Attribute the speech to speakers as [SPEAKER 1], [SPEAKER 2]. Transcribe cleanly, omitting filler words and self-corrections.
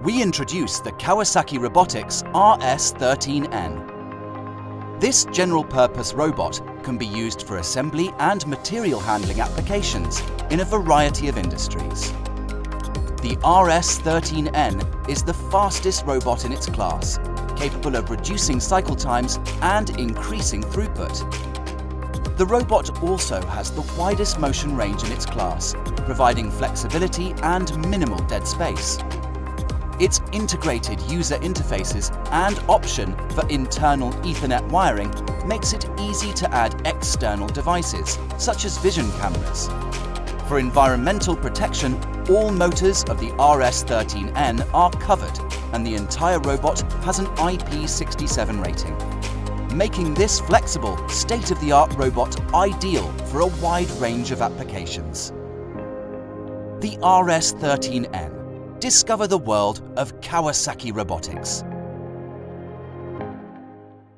[SPEAKER 1] we introduce the Kawasaki Robotics RS13N. This general-purpose robot can be used for assembly and material handling applications in a variety of industries. The RS13N is the fastest robot in its class, capable of reducing cycle times and increasing throughput. The robot also has the widest motion range in its class, providing flexibility and minimal dead space. Its integrated user interfaces and option for internal Ethernet wiring makes it easy to add external devices, such as vision cameras. For environmental protection, all motors of the RS13N are covered, and the entire robot has an IP67 rating, making this flexible, state-of-the-art robot ideal for a wide range of applications. The RS13N. Discover the world of Kawasaki Robotics.